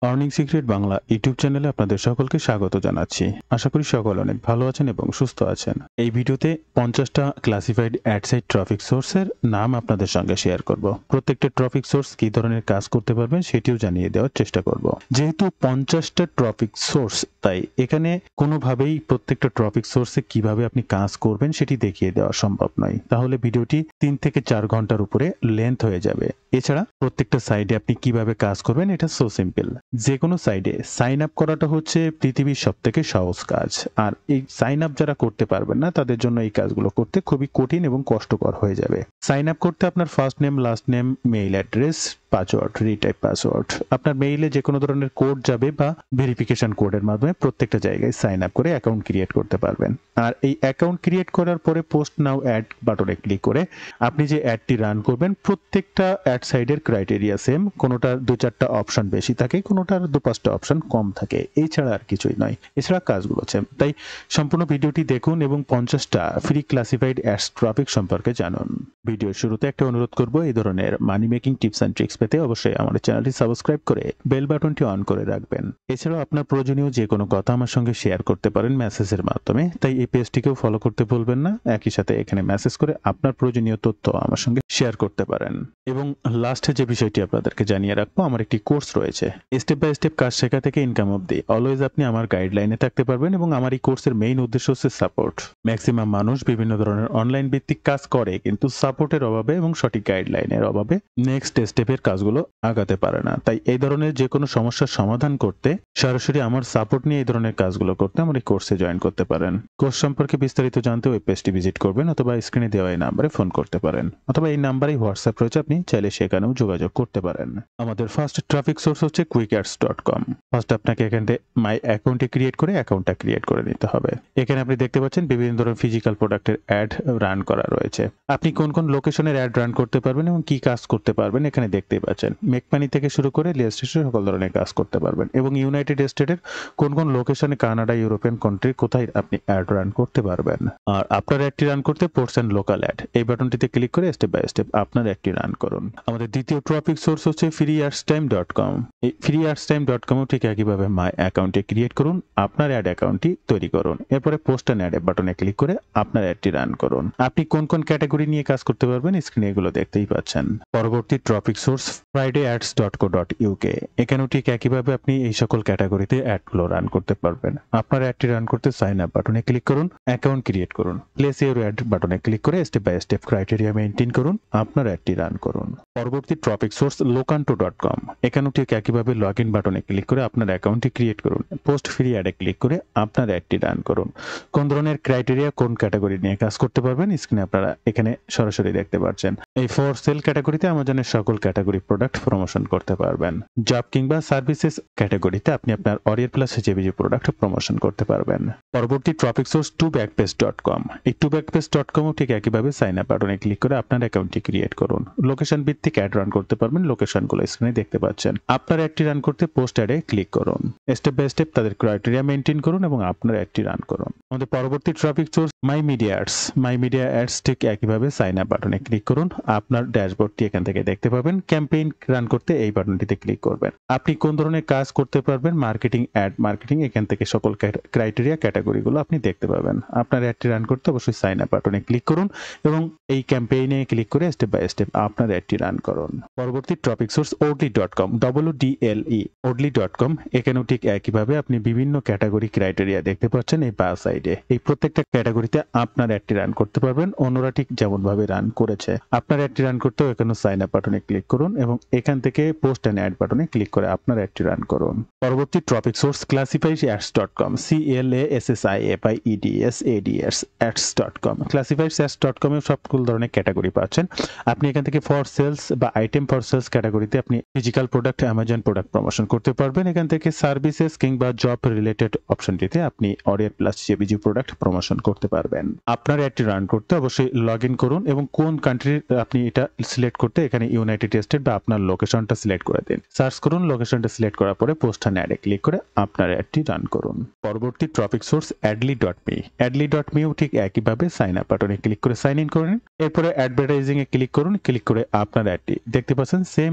Earning secret Bangla YouTube চ্যানেলে আপনাদের সকলকে স্বাগত জানাচ্ছি। আশা করি সকল অনেক ভালো আছেন এবং সুস্থ আছেন। এই ভিডিওতে 50টা ক্লাসিফাইড অ্যাডসাইট ট্রাফিক সোর্সের নাম আপনাদের সঙ্গে শেয়ার করব। প্রত্যেকটা ট্রাফিক সোর্স কী ধরনের কাজ করতে পারবেন সেটিও জানিয়ে দেওয়ার চেষ্টা করব। যেহেতু 50টা ট্রাফিক সোর্স, তাই এখানে কোনোভাবেই প্রত্যেকটা ট্রাফিক সোর্সে কিভাবে আপনি কাজ করবেন সেটি দেখিয়ে দেওয়া সম্ভব নয়। তাহলে ভিডিওটি 3 থেকে 4 ঘন্টার উপরে লেন্থ হয়ে যাবে। এছাড়া প্রত্যেকটা সাইডে আপনি কিভাবে কাজ করবেন এটা সো সিম্পল। যে কোনো সাইডে সাইন আপ করাটা হচ্ছে পৃথিবীর সবথেকে সহজ কাজ। আর এই সাইন আপ যারা করতে পারবেন না তাদের জন্য এই কাজগুলো করতে খুবই কঠিন এবং কষ্টকর হয়ে যাবে। সাইন আপ করতে আপনার first name, last name, mail address, password, retype password, আপনার মেইলে যে কোনো ধরনের কোড যাবে বা ভেরিফিকেশন কোডের মাধ্যমে প্রত্যেকটা জায়গায় সাইন আপ করে অ্যাকাউন্ট ক্রিয়েট করতে পারবেন। আর এই অ্যাকাউন্ট ক্রিয়েট করার পরে পোস্ট নাও অ্যাড বাটনে ক্লিক করে আপনি যে অ্যাডটি রান করবেন প্রত্যেকটা অ্যাড সাইডের ক্রাইটেরিয়া সেম। কোনোটার 2-4টা অপশন বেশি থাকে, কোনোটার 2-5টা অপশন কম থাকে, এছাড়া আর কিছুই নয়। এছাড়া কাজগুলো সেম। তাই সম্পূর্ণ ভিডিওটি দেখুন এবং 50টা ফ্রি ক্লাসিফাইড অ্যাডস ট্রাফিক সম্পর্কে জানুন। ভিডিওর শুরুতে একটা অনুরোধ করব, এই ধরনের মানি মেকিং টিপস অ্যান্ড ট্রিক্স পেতে অবশ্যই আমাদের চ্যানেলটি সাবস্ক্রাইব করে বেল বাটনটি অন করে রাখবেন। এছাড়াও আপনার প্রয়োজনীয় যে কোনো কথা আমার সঙ্গে শেয়ার করতে পারেন মেসেজের মাধ্যমে, তাই এই পেজটিকেও ফলো করতে ভুলবেন না। একই সাথে এখানে মেসেজ করে আপনার প্রয়োজনীয় তথ্য আমার সঙ্গে শেয়ার করতে পারেন। এবং লাস্টে যে বিষয়টি আপনাদেরকে জানিয়ে রাখবো, আমার একটি কোর্স রয়েছে স্টেপ বাই স্টেপ কাজ শেখা থেকে ইনকাম অবধি। অলওয়েজ আপনি আমার গাইডলাইনে থাকতে পারবেন এবং আমার এই কোর্সের মেইন উদ্দেশ্য হচ্ছে সাপোর্ট। ম্যাক্সিমাম মানুষ বিভিন্ন ধরনের অনলাইন ভিত্তিক কাজ করে কিন্তু সাপোর্টের অভাবে এবং সঠিক গাইডলাইনের অভাবে নেক্সট স্টেপের কাজগুলো আগাতে পারে না। তাই এই ধরনের যে কোনো সমস্যার সমাধান করতে সরাসরি আমার সাপোর্ট নিয়ে এই ধরনের কাজগুলো করতে আমার এই কোর্সে জয়েন করতে পারেন। কোর্স সম্পর্কে বিস্তারিত জানতে ওই পেজটি ভিজিট করবেন অথবা স্ক্রিনে দেওয়া এই নাম্বারে ফোন করতে পারেন, অথবা এই নাম্বারেই হোয়াটসঅ্যাপ রয়েছে, আপনি চাইলে সেখানেও যোগাযোগ করতে পারেন। আমাদের ফার্স্ট ট্রাফিক সোর্স হচ্ছে quickads.com। ফার্স্ট আপনাকে এখান থেকে মাই অ্যাকাউন্টে ক্রিয়েট করে অ্যাকাউন্টটা ক্রিয়েট করে নিতে হবে। এখানে আপনি দেখতে পাচ্ছেন বিভিন্ন ধরনের ফিজিক্যাল প্রোডাক্টের অ্যাড রান করা রয়েছে। আপনি কোন কোন লোকেশনের অ্যাড রান করতে পারবেন এবং কি কাজ করতে পারবেন এখানে দেখতেই পাচ্ছেন। মেকমানি থেকে শুরু করে লিস্টের সকল ধরনের কাজ করতে পারবেন এবং ইউনাইটেড স্টেটের কোন কোন লোকেশনে, কানাডা, ইউরোপিয়ান কান্ট্রি কোথায় আপনি অ্যাড রান করতে পারবেন। আর আপনার অ্যাডটি রান করতে পোস্ট অ্যান্ড লোকাল অ্যাড এই বাটনটিতে ক্লিক করে স্টেপ বাই স্টেপ আপনার অ্যাডটি রান করুন। আমাদের দ্বিতীয় ট্রাফিক সোর্স হচ্ছে freeartstime.com। এই freeartstime.com ঠিক একইভাবে মাই অ্যাকাউন্টে ক্রিয়েট করুন, আপনার অ্যাড অ্যাকাউন্টটি তৈরি করুন, এরপরে পোস্ট অ্যান্ড অ্যাড বাটনে ক্লিক করে আপনার অ্যাডটি রান করুন। আপনি কোন কোন ক্যাটাগরি নিয়ে কাজ করতে পারবেন স্ক্রিনে এগুলো দেখতেই পাচ্ছেন। পরবর্তী ট্রাফিক সোর্স fridayads.co.uk। এখানেও ঠিক একইভাবে আপনি এই সকল ক্যাটাগরিতে অ্যাডগুলো রান করতে পারবেন। আপনার অ্যাডটি রান করতে সাইন আপ বাটনে ক্লিক করুন, অ্যাকাউন্ট ক্রিয়েট করুন, প্লেস ইউর অ্যাড বাটনে ক্লিক করে step by step criteria maintain করুন, আপনার অ্যাডটি রান করুন। পরবর্তী ট্রাফিক সোর্স locanto.com। এখানেও ঠিক একইভাবে লগ ইন বাটনে ক্লিক করে আপনার অ্যাকাউন্টটি ক্রিয়েট করুন, পোস্ট ফ্রি অ্যাডে ক্লিক করে আপনার অ্যাডটি রান করুন। কোন ধরনের ক্রাইটেরিয়া, কোন ক্যাটাগরি নিয়ে কাজ করতে পারবেন স্ক্রিনে আপনারা এখানে সরাসরি দেখতে পাচ্ছেন। এই ফর সেল ক্যাটাগরিতে আমাজনের সকল ক্যাটাগরি প্রোডাক্ট প্রমোশন করতে পারবেন। জব কিংবা সার্ভিসেস ক্যাটাগরিতে আপনি আপনার অরিয়ার প্লাস জেবিজি প্রোডাক্ট প্রমোশন করতে পারবেন। পরবর্তী ট্রাফিক সোর্স tobackpage.com। এই tobackpage.com ও ঠিক একইভাবে সাইন আপ বাটনে ক্লিক করে আপনার অ্যাকাউন্টটি ক্রিয়েট করুন। লোকেশন ভিত্তিক অ্যাড রান করতে পারবেন, লোকেশনগুলো স্ক্রিনে দেখতে পাচ্ছেন। আপনার অ্যাডটি রান করতে পোস্ট অ্যাডে ক্লিক করুন, স্টেপ বাই স্টেপ তাদের ক্রাইটেরিয়া মেইনটেইন করুন এবং আপনার অ্যাডটি রান করুন। আমাদের পরবর্তী ট্রাফিক সোর্স মাই মিডিয়া অ্যাডস। মাই মিডিয়া অ্যাডস ঠিক একইভাবে সাইন আপ বাটনে ক্লিক করুন, আপনার ড্যাশবোর্ডটি এখান থেকে দেখতে পাবেন। ক্যাম্পেইন রান করতে এই বাটনটিতে ক্লিক করবেন। আপনি কোন ধরনের কাজ করতে পারবেন, মার্কেটিং, অ্যাড মার্কেটিং, এখান থেকে সকল ক্রাইটেরিয়া ক্যাটাগরিগুলো আপনি দেখতে পাবেন। আপনার অ্যাডটি রান করতে অবশ্যই সাইন আপ বাটনে ক্লিক করুন এবং এই ক্যাম্পেইনে ক্লিক করে স্টেপ বাই স্টেপ আপনার অ্যাডটি রান করুন। পরবর্তী topic source odly.com। WDLE odly.com। এখানেও ঠিক একইভাবে আপনি বিভিন্ন ক্যাটাগরি ক্রাইটেরিয়া দেখতে পাচ্ছেন এই বাঁ সাইডে। এই প্রত্যেকটা ক্যাটাগরিতে আপনার অ্যাডটি রান করতে পারবেন অন্যরা ঠিক যেমন ভাবে রান করেছে। আপনার অ্যাডটি রান করতেও এখানে সাইন আপ বাটনে ক্লিক করুন এবং এখান থেকে পোস্ট অ্যান্ড অ্যাড বাটনে ক্লিক করে আপনার অ্যাডটি রান করুন। পরবর্তী topic source classifiedads.com। classifiedads.com। classifiedads.com এ সকল ধরনের ক্যাটাগরি পাচ্ছেন। আপনি এখান থেকে ফর সেলস বা আইটেম ফর সেলস ক্যাটাগরিতে আপনি physical product, Amazon product promotion করতে পারবেন। এখান থেকে সার্ভিসেস কিংবা জব রিলেটেড অপশনটিতে আপনি অরিয়ার প্লাস জেবিজি প্রোডাক্ট প্রমোশন করতে পারবেন। আপনার অ্যাডটি রান করতে অবশ্যই লগ ইন করুন এবং কোন কান্ট্রির আপনি এটা সিলেক্ট করতে এখানে ইউনাইটেড স্টেট বা আপনার লোকেশনটা সিলেক্ট করে দিন। সার্চ করুন, লোকেশনটা সিলেক্ট করার পরে পোস্ট অ্যান্ড অ্যাডে ক্লিক করে আপনার অ্যাডটি রান করুন। পরবর্তী ট্রাফিক সোর্স adly.me। adly.meও ঠিক একইভাবে সাইন আপ বাটনে ক্লিক করে সাইন ইন করুন। এরপরে অ্যাডভার্টাইজিং এ ক্লিক করুন, ক্লিক করে আপনার অ্যাডটি দেখতে পাচ্ছেন সেম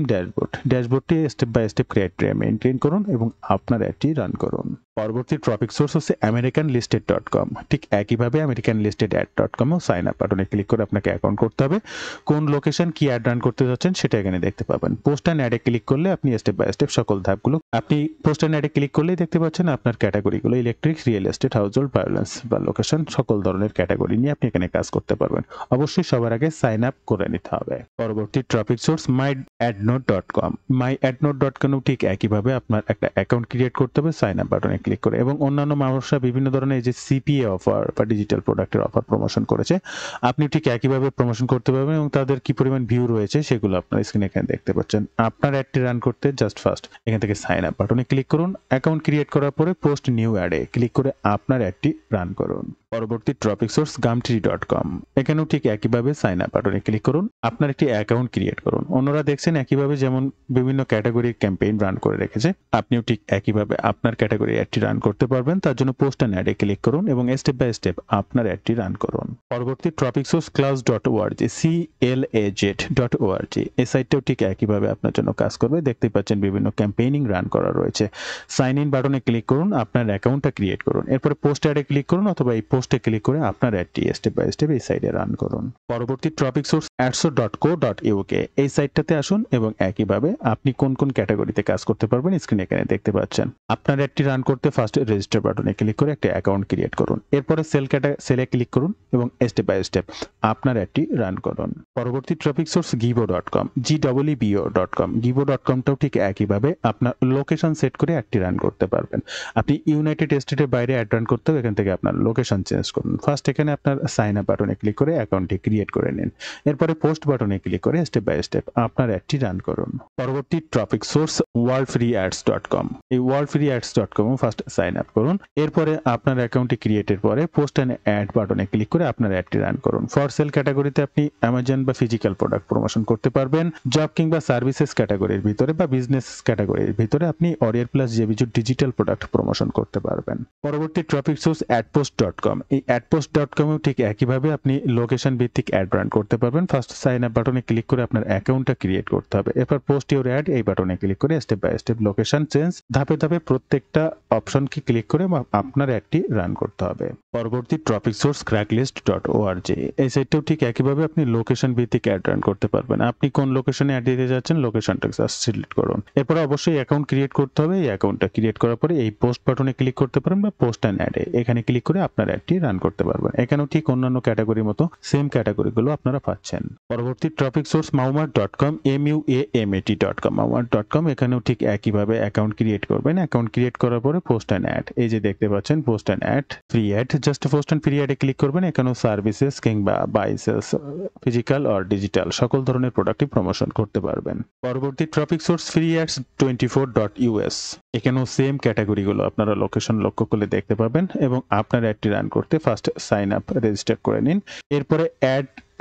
ড্যাশবোর্ডটি step by step criteria maintain করুন এবং আপনার অ্যাডটি রান করুন। পরবর্তী ট্রাফিক সোর্স হচ্ছে americanlisted.com। ঠিক একইভাবে americanlisted.com ও সাইন আপ বাটনে ক্লিক করে আপনাকে অ্যাকাউন্ট করতে হবে। কোন লোকেশন কি অ্যাড রান করতে যাচ্ছেন সেটা এখানে দেখতে পাবেন। পোস্ট অ্যান্ড অ্যাডে ক্লিক করলে আপনি স্টেপ বাই স্টেপ সকল ধাপগুলো আপনি পোস্ট অ্যান্ড অ্যাডে ক্লিক করলেই দেখতে পাচ্ছেন আপনার ক্যাটাগরিগুলো electric, real estate, household, violence বা লোকেশন সকল ধরনের ক্যাটাগরি নিয়ে আপনি এখানে কাজ করতে পারবেন। অবশ্যই সবার আগে সাইন আপ করে নিতে হবে। পরবর্তী ট্রাফিক সোর্স myadnode.com। myadnode.com ঠিক একইভাবে আপনার একটা অ্যাকাউন্ট ক্রিয়েট করতে হবে সাইন আপ বাটনে ক্লিক করে, এবং অন্যান্য মানুষরা বিভিন্ন ধরনের যে সিপিএ অফার বা ডিজিটাল প্রোডাক্টের অফার প্রমোশন করেছে, আপনি ঠিক একইভাবে প্রমোশন করতে পারবেন এবং তাদের কি পরিমাণ ভিউ রয়েছে সেগুলো আপনার স্ক্রিনে এখানে দেখতে পাচ্ছেন। আপনার অ্যাডটি রান করতে জাস্ট ফার্স্ট এখান থেকে সাইন আপ বাটনে ক্লিক করুন, অ্যাকাউন্ট ক্রিয়েট করার পরে পোস্ট নিউ অ্যাডে ক্লিক করে আপনার অ্যাডটি রান করুন। পরবর্তী ট্রাফিক সোর্স gumtree.com। এখানেও ঠিক একইভাবে সাইন আপ বাটনে ক্লিক করুন, আপনার একটি অ্যাকাউন্ট ক্রিয়েট করুন। অন্যরা দেখছেন একইভাবে যেমন বিভিন্ন ক্যাটাগরির ক্যাম্পেইন রান করে রেখেছে, আপনিও ঠিক একইভাবে আপনার ক্যাটাগরি অ্যাডটি রান করতে পারবেন। তার জন্য পোস্ট অ্যান্ড অ্যাডে ক্লিক করুন এবং স্টেপ বাই স্টেপ আপনার অ্যাডটি রান করুন। পরবর্তী ট্রাফিক সোর্স claz.org। claz.org এই সাইটটাও ঠিক একইভাবে আপনার জন্য কাজ করবে। দেখতে পাচ্ছেন বিভিন্ন ক্যাম্পেইনিং রান করা রয়েছে। সাইন ইন বাটনে ক্লিক করুন, আপনার অ্যাকাউন্টটা ক্রিয়েট করুন, এরপরে পোস্ট অ্যাডে ক্লিক করুন অথবা এই পোস্টে ক্লিক করে আপনার অ্যাডটি স্টেপ বাই স্টেপ এই সাইটে রান করুন। পরবর্তী ট্রাফিক সোর্স adso.co.uk। এই সাইটটাতে আসুন এবং একইভাবে আপনি কোন কোন ক্যাটাগরিতে কাজ করতে পারবেন স্ক্রিনে এখানে দেখতে পাচ্ছেন। আপনার অ্যাডটি রান করতে ফার্স্ট রেজিস্টার বাটনে ক্লিক করে একটা অ্যাকাউন্ট ক্রিয়েট করুন, এরপরে সেলে ক্লিক করুন এবং স্টেপ বাই স্টেপ আপনার অ্যাডটি রান করুন। পরবর্তী ট্রাফিক সোর্স givo.com। givo.com givo.comটাও ঠিক একইভাবে আপনার লোকেশন সেট করে অ্যাডটি রান করতে পারবেন। আপনি ইউনাইটেড স্টেটের বাইরে অ্যাড রান করতে হবে, এখান থেকে আপনার লোকেশন চেঞ্জ করুন। ফার্স্ট এখানে আপনার সাইন আপ বাটনে ক্লিক করে অ্যাকাউন্টটি ক্রিয়েট করে নিন, এরপরে পোস্ট বাটনে ক্লিক করে স্টেপ বাই স্টেপ আপনার অ্যাডটি রান করুন। পরবর্তী ট্রাফিক সোর্স worldfreeads.com। এই worldfreeads.com ফার্স্ট সাইন আপ করুন, এরপরে আপনার অ্যাকাউন্টটি ক্রিয়েটের পরে পোস্ট অ্যান্ড অ্যাড বাটনে ক্লিক করে আপনার অ্যাডটি রান করুন। ফর সেল ক্যাটাগরিতে আপনি অ্যামাজন বা ফিজিক্যাল প্রোডাক্ট প্রমোশন করতে পারবেন। জব কিংবা সার্ভিসেস ক্যাটাগরির ভিতরে বা বিজনেস ক্যাটাগরির ভিতরে আপনি অরিয়ার প্লাস জেবিজু ডিজিটাল প্রোডাক্ট প্রমোশন করতে পারবেন। পরবর্তী ট্রাফিক সোর্স adpost.com। এই adpost.com এও ঠিক একইভাবে আপনি লোকেশন ভিত্তিক অ্যাড রান করতে পারবেন। ফার্স্ট সাইন আপ বাটনে ক্লিক করে আপনার অ্যাকাউন্টটা ক্রিয়েট করতে হবে, এরপর পোস্ট ইউর অ্যাড এই বাটনে ক্লিক করে step by step location change ধাপে ধাপে প্রত্যেকটা অপশনকে ক্লিক করে আপনার অ্যাডটি রান করতে হবে। পরবর্তী ট্রাফিক সোর্স craigslist.org। এই সাইটটাও ঠিক একইভাবে আপনি লোকেশন ভিত্তিক অ্যাড রান করতে পারবেন। আপনি কোন লোকেশনে অ্যাড দিতে যাচ্ছেন লোকেশনটা জাস্ট সিলেক্ট করুন, এরপর অবশ্যই অ্যাকাউন্ট ক্রিয়েট করতে হবে। এই অ্যাকাউন্টটা ক্রিয়েট করার পরে এই পোস্ট বাটনে ক্লিক করতে পারেন বা পোস্ট অ্যান্ড অ্যাডে এখানে ক্লিক করে আপনার অ্যাডটি রান করতে পারবেন। এখানেও ঠিক অন্যান্য ক্যাটাগরির মতো সেম ক্যাটাগরিগুলো আপনারা পাচ্ছেন। পরবর্তী traffic source maumat.com। mauamat.com maumat.com এখানেও ঠিক একইভাবে অ্যাকাউন্ট ক্রিয়েট করবেন। অ্যাকাউন্ট ক্রিয়েট করার পরে পোস্ট অ্যান্ড অ্যাড এই যে দেখতে পাচ্ছেন post and ad free ad, just post and free অ্যাডে ক্লিক করবেন। এখানেও সার্ভিসেস কিংবা buy sales physical or digital সকল ধরনের প্রোডাক্টই প্রমোশন করতে পারবেন। পরবর্তী ট্রাফিক সোর্স freeads24.us। এখানেও সেম ক্যাটাগরিগুলো আপনারা লোকেশন লক্ষ্য করলে দেখতে পাবেন এবং আপনার অ্যাডটি রান করতে ফার্স্ট সাইন আপ রেজিস্টার করে নিন, এরপরে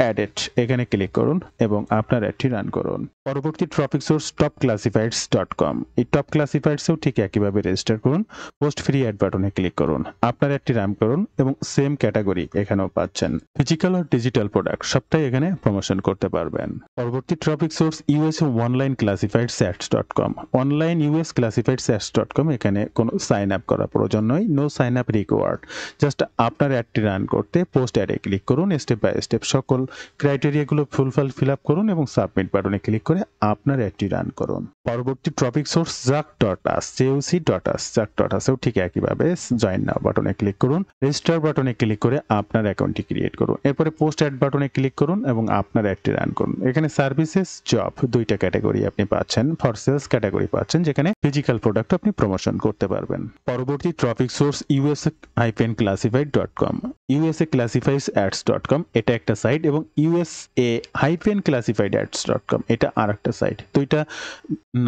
অ্যাডেড এখানে ক্লিক করুন এবং আপনার অ্যাডটি রান করুন। পরবর্তী ট্রাফিক সোর্স topclassifieds.com। এই টপ ক্লাসিফাইডসেও ঠিক একইভাবে রেজিস্টার করুন, পোস্ট ফ্রি অ্যাড বাটনে ক্লিক করুন, আপনার অ্যাডটি রান করুন এবং সেম ক্যাটাগরি এখানেও পাচ্ছেন। ফিজিক্যাল আর ডিজিটাল প্রোডাক্ট সবটাই এখানে প্রমোশন করতে পারবেন। পরবর্তী traffic source US online classified sats.com। Online US classified sats.com এখানে কোনো সাইন আপ করা প্রয়োজন নয়, no sign up required. Just আপনার অ্যাডটি রান করতে পোস্ট অ্যাডে ক্লিক করুন, স্টেপ বাই স্টেপ সকল ক্রাইটেরিয়াগুলো ফিল আপ করুন এবং সাবমিট বাটনে ক্লিক করে আপনার অ্যাডটি রান করুন। পরবর্তী টপিক সোর্স jack.us jack.us-এও ঠিক একইভাবে জয়েন নাও বাটনে ক্লিক করুন, রেজিস্টার বাটনে ক্লিক করে আপনার অ্যাকাউন্টটি ক্রিয়েট করুন, এরপরে পোস্ট অ্যাড বাটনে ক্লিক করুন এবং আপনার অ্যাডটি রান করুন। এখানে সার্ভিসেস, জব দুইটা ক্যাটাগরি আপনি পাচ্ছেন, ফর সেলস ক্যাটাগরি পাচ্ছেন যেখানে ফিজিক্যাল প্রোডাক্ট আপনি প্রমোশন করতে পারবেন। পরবর্তী topic source USA-classified.com USA classifies ads.com। এটা একটা সাইট এবং এবং USA-classified-ads.com এটা আরেকটা সাইট। তো এটা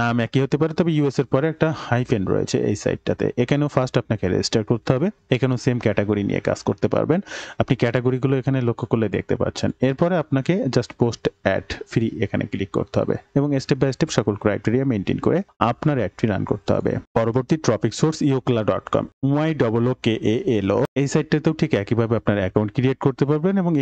নাম একই হতে পারে, তবে ইউএস এর পরে একটা হাইফেন রয়েছে এই সাইটটাতে। এখানেও ফার্স্ট আপনাকে রেজিস্টার করতে হবে। এখানেও সেম ক্যাটাগরি নিয়ে কাজ করতে পারবেন। আপনি ক্যাটাগরিগুলো এখানে লক্ষ্য করলে দেখতে পাচ্ছেন। এরপরে আপনাকে জাস্ট পোস্ট অ্যাড ফ্রি এখানে ক্লিক করতে হবে এবং স্টেপ বাই স্টেপ সকল ক্রাইটেরিয়া মেইনটেইন করে আপনার অ্যাডটি রান করতে হবে। পরবর্তী টপিক সোর্স yookla.com YOOKALO এই সাইটটাতেও ঠিক একইভাবে আপনার অ্যাকাউন্ট ক্রিয়েট করতে পারবেন এবং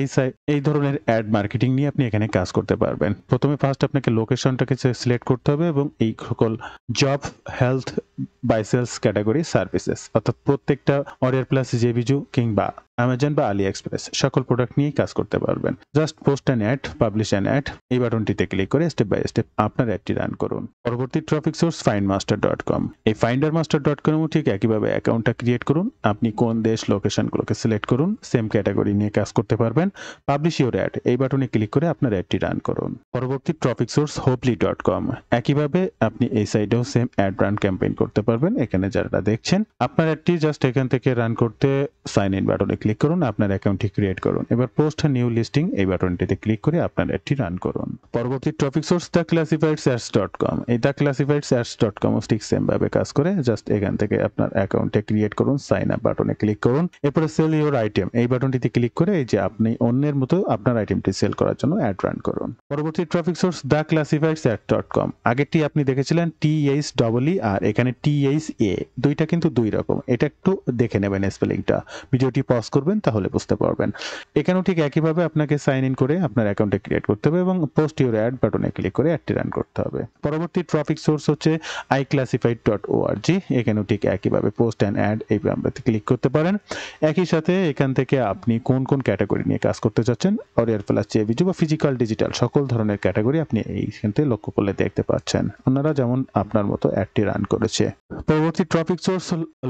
এই ধরনের অ্যাড মার্কেটিং নিয়ে আপনি এখানে কাজ করতে পারবেন। প্রথমে ফার্স্ট আপনাকে লোকেশনটাকে সিলেক্ট করতে হবে এবং এই সকল job, health, buy sales category, services অর্থাৎ প্রত্যেকটা অর্ডার প্লাস জেবিজু কিংবা অ্যামাজন বা আলি এক্সপ্রেস সকল প্রোডাক্ট নিয়েই কাজ করতে পারবেন। Just post an add, publish an add এই বাটনটিতে ক্লিক করে স্টেপ বাই স্টেপ আপনার অ্যাডটি রান করুন। পরবর্তী ট্রাফিক সোর্স findmaster.com এই findermaster.com ঠিক একইভাবে অ্যাকাউন্টটা ক্রিয়েট করুন। আপনি কোন দেশ লোকেশনগুলোকে সিলেক্ট করুন, সেম ক্যাটাগরি নিয়ে কাজ করতে পারবেন। পাবলিশ ইউর অ্যাড এই বাটনে ক্লিক করে আপনার অ্যাডটি রান করুন। পরবর্তী ট্রাফিক সোর্স hopely.com একইভাবে আপনি এই সাইডেও সেম অ্যাড রান ক্যাম্পেইন করতে পারবেন। এখানে যারা দেখছেন আপনার অ্যাডটি জাস্ট এখান থেকে রান করতে সাইন ইন বাটনে ক্লিক করুন, আপনার অ্যাকাউন্টটি ক্রিয়েট করুন। এবার পোস্ট নিউ লিস্টিং এই বাটনটিতে ক্লিক করে আপনার অ্যাডটি রান করুন। পরবর্তী টপিক সোর্স theclassifiedsads.com এই theclassifiedsads.com ঠিক সেম ভাবে কাজ করে। জাস্ট এখান থেকে আপনার অ্যাকাউন্টে ক্রিয়েট করুন, সাইন আপ বাটনে ক্লিক করুন। এরপরে সেল ইউর আইটেম এই বাটনটিতে ক্লিক করে এই যে আপনি অন্যের মতো আপনার আইটেমটি সেল করার জন্য অ্যাড রান করুন। পরবর্তী ট্রাফিক সোর্স theclassifiedsads.com আগেরটি আপনি দেখেছিলেন THEE আর এখানে THA দুইটা কিন্তু দুই রকম। এটা একটু দেখে নেবেন স্পেলিংটা, ভিডিওটি পজ করবেন তাহলে বুঝতে পারবেন। এখানেও ঠিক একইভাবে আপনাকে সাইন ইন করে আপনার অ্যাকাউন্টে ক্রিয়েট করতে হবে এবং পোস্ট ইউর অ্যাড বাটনে ক্লিক করে অ্যাডটি রান করতে হবে। পরবর্তী ট্রাফিক সোর্স হচ্ছে iClassified.org এখানেও ঠিক একইভাবে পোস্ট অ্যান্ড অ্যাড এই বাটনটিতে ক্লিক করতে পারেন। একই সাথে এখান থেকে আপনি কোন কোন ক্যাটাগরি নিয়ে কাজ করতে চাচ্ছেন, অডিও প্লাস জেবিজু বা ফিজিক্যাল ডিজিটাল সকল ধরনের ক্যাটাগরি আপনি এইখান থেকে লক্ষ্য করলে দেখতে পাচ্ছেন। ওনারা যেমন আপনার মতো অ্যাডটি রান করেছে। পরবর্তী ট্রাফিক সোর্স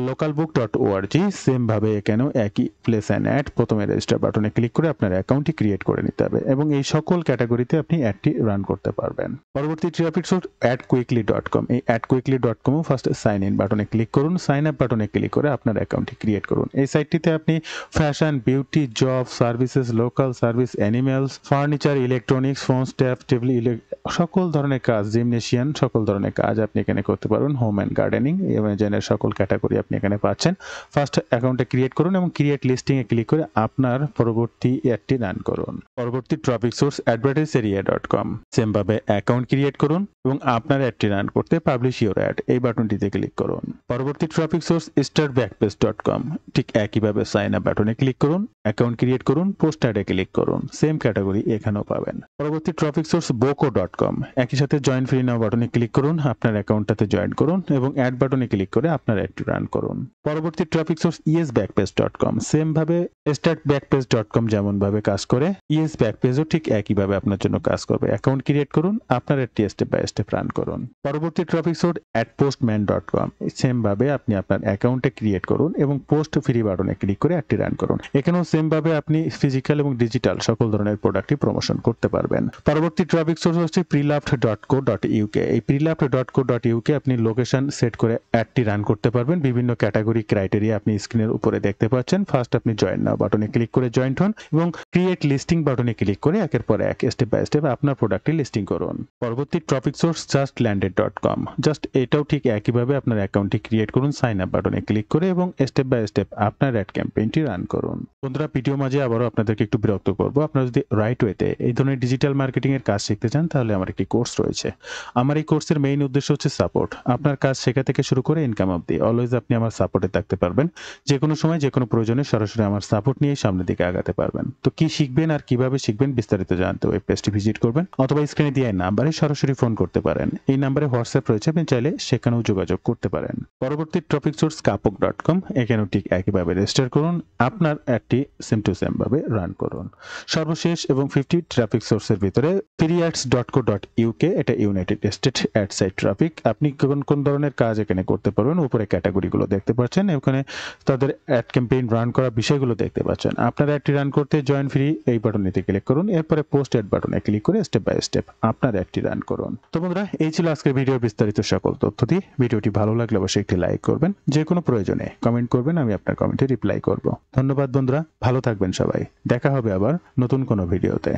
localbook.org সেম ভাবে এখানেও একই প্লেস অ্যান্ড অ্যাড প্রথমে রেজিস্টার বাটনে ক্লিক করে আপনার অ্যাকাউন্টটি ক্রিয়েট করে নিতে হবে এবং এই সকল ক্যাটাগরিতে আপনি অ্যাডটি রান করতে পারবেন। পরবর্তী ট্রাফিক সোর্স adquickly.com এই adquickly.com ফার্স্ট সাইন ইন বাটনে ক্লিক করুন, সাইন আপ বাটনে ক্লিক করে আপনার অ্যাকাউন্টটি ক্রিয়েট করুন। এই সাইটটিতে আপনি fashion, beauty, job, services, local service, animals, furniture, electronics, phone, staph, table, সকল ধরনের কাজ, জিমনেশিয়ান সকল ধরনের কাজ আপনি এখানে করতে পারবেন। হোম অ্যান্ড গার্ডেনিং এর সকল ক্যাটাগরি আপনি এখানে পাচ্ছেন। ফার্স্ট অ্যাকাউন্টে ক্রিয়েট করুন এবং ক্রিয়েট লিস্টিং এ ক্লিক করে আপনার পরবর্তী অ্যাডটি রান করুন। পরবর্তী টপিক সোর্স advertiseria.com সেম ভাবে অ্যাকাউন্ট ক্রিয়েট করুন এবং আপনার অ্যাডটি রান করতে পাবলিশ ইউর অ্যাড এই বাটনটিতে ক্লিক করুন। পরবর্তী টপিক সোর্স startbackpage.com ঠিক একইভাবে সাইন আপ বাটনে ক্লিক করুন, অ্যাকাউন্ট ক্রিয়েট করুন, পোস্ট অ্যাডে ক্লিক করুন। সেম ক্যাটাগরি এখানেও পাবেন। পরবর্তী টপিক সোর্স boco.com একই সাথে জয়েন ফ্রি নাও বাটনে ক্লিক করুন, আপনার অ্যাকাউন্টটাতে জয়েন করুন এবং অ্যাড বাটনে ক্লিক করে আপনার অ্যাডটি রান করুন। পরবর্তী টপিক সোর্স esbackpage.com সেম ভাবে startbackpage.com যেমন ভাবে কাজ করে esbackpageও ঠিক একইভাবে আপনার জন্য কাজ করবে। অ্যাকাউন্ট ক্রিয়েট করুন, আপনার অ্যাডটি স্টেপ বাই স্টেপ রান করুন। পরবর্তী টপিক সোর্স adpostman.com সেম ভাবে আপনি আপনার অ্যাকাউন্টে ক্রিয়েট করুন এবং পোস্ট ফ্রি বাটনে ক্লিক করে অ্যাডটি রান করুন। এখানেও সেম ভাবে আপনি ফিজিক্যাল এবং ডিজিটাল সকল ধরনের প্রোডাক্টই প্রমোশন করতে পারবেন। পরবর্তী টপিক সোর্স হচ্ছে preloved.co.uk এই preloved.co.uk আপনি লোকেশন সেট করে অ্যাডটি রান করতে পারবেন। বিভিন্ন ক্যাটাগরি ক্রাইটেরিয়া আপনি স্ক্রিনের উপরে দেখতে পাচ্ছেন। ফার্স্ট আপনি জয়েন নাও বাটনে ক্লিক করে জয়েন্ট হন এবং ক্রিয়েট লিস্টিং বাটনে ক্লিক করে একের পর এক স্টেপ বাই স্টেপ আপনার প্রোডাক্টটি লিস্টিং করুন। পরবর্তী টপিক সোর্স justlanded.com জাস্ট এটাও ঠিক একইভাবে আপনার অ্যাকাউন্টটি ক্রিয়েট করুন, সাইন আপ বাটনে ক্লিক করে এবং স্টেপ বাই স্টেপ আপনার অ্যাড ক্যাম্পেইনটি রান করুন। বন্ধুরা ভিডিও মাঝে আবারও আপনাদেরকে একটু বিরক্ত করব। আপনারা যদি রাইট ওয়েতে এই ধরনের ডিজিটাল মার্কেটিং এর কাজ শিখতে চান তাহলে আমার একটি কোর্স রয়েছে। আমার এই কোর্সের মেইন উদ্দেশ্য হচ্ছে সাপোর্ট। আপনার কাজ শেখা থেকে শুরু করে ইনকাম অবধি অলওয়েজ আপনি আমার সাপোর্টে থাকতে পারবেন। যে কোনো সময় যে কোনো প্রয়োজনে সরাসরি আমার সাপোর্ট নিয়ে সামনের দিকে আগাতে পারবেন। তো কি শিখবেন আর কিভাবে শিখবেন বিস্তারিত জানতে ওয়েব পেজটি ভিজিট করবেন অথবা স্ক্রিনে দেওয়া নাম্বারে সরাসরি ফোন করতে পারেন। এই নাম্বারে হোয়াটসঅ্যাপ রয়েছে, আপনি চাইলে সেখানেও যোগাযোগ করতে পারেন। পরবর্তী টপিক সোর্স kapok.com এখানেও ঠিক একইভাবে রেজিস্টার করুন, আপনার অ্যাডটি সেম টু সেম ভাবে রান করুন। সর্বশেষ এবং 50 ট্রাফিক সোর্সের ভিতরে periods.co.uk এটা United State ad site traffic. আপনি কোন ধরনের কাজ এখানে করতে পারবেন উপরে ক্যাটাগরিগুলো দেখতে পাচ্ছেন। এখানে তাদের অ্যাড ক্যাম্পেইন রান করা বিষয়গুলো দেখতে পাচ্ছেন। আপনার অ্যাডটি রান করতে জয়েন ফ্রি এই বাটনটিতে ক্লিক করুন, এরপরে পোস্ট অ্যাড বাটনে ক্লিক করে স্টেপ বাই স্টেপ আপনার অ্যাডটি রান করুন। তো বন্ধুরা এই ছিল আজকের ভিডিওর বিস্তারিত সকল তথ্যটি। ভিডিওটি ভালো লাগলে অবশ্যই একটি লাইক করবেন, যে কোনো প্রয়োজনে কমেন্ট করবেন, আমি আপনার কমেন্টে রিপ্লাই করব। ধন্যবাদ বন্ধুরা, ভালো থাকবেন সবাই। দেখা হবে আবার নতুন কোনো ভিডিওতে।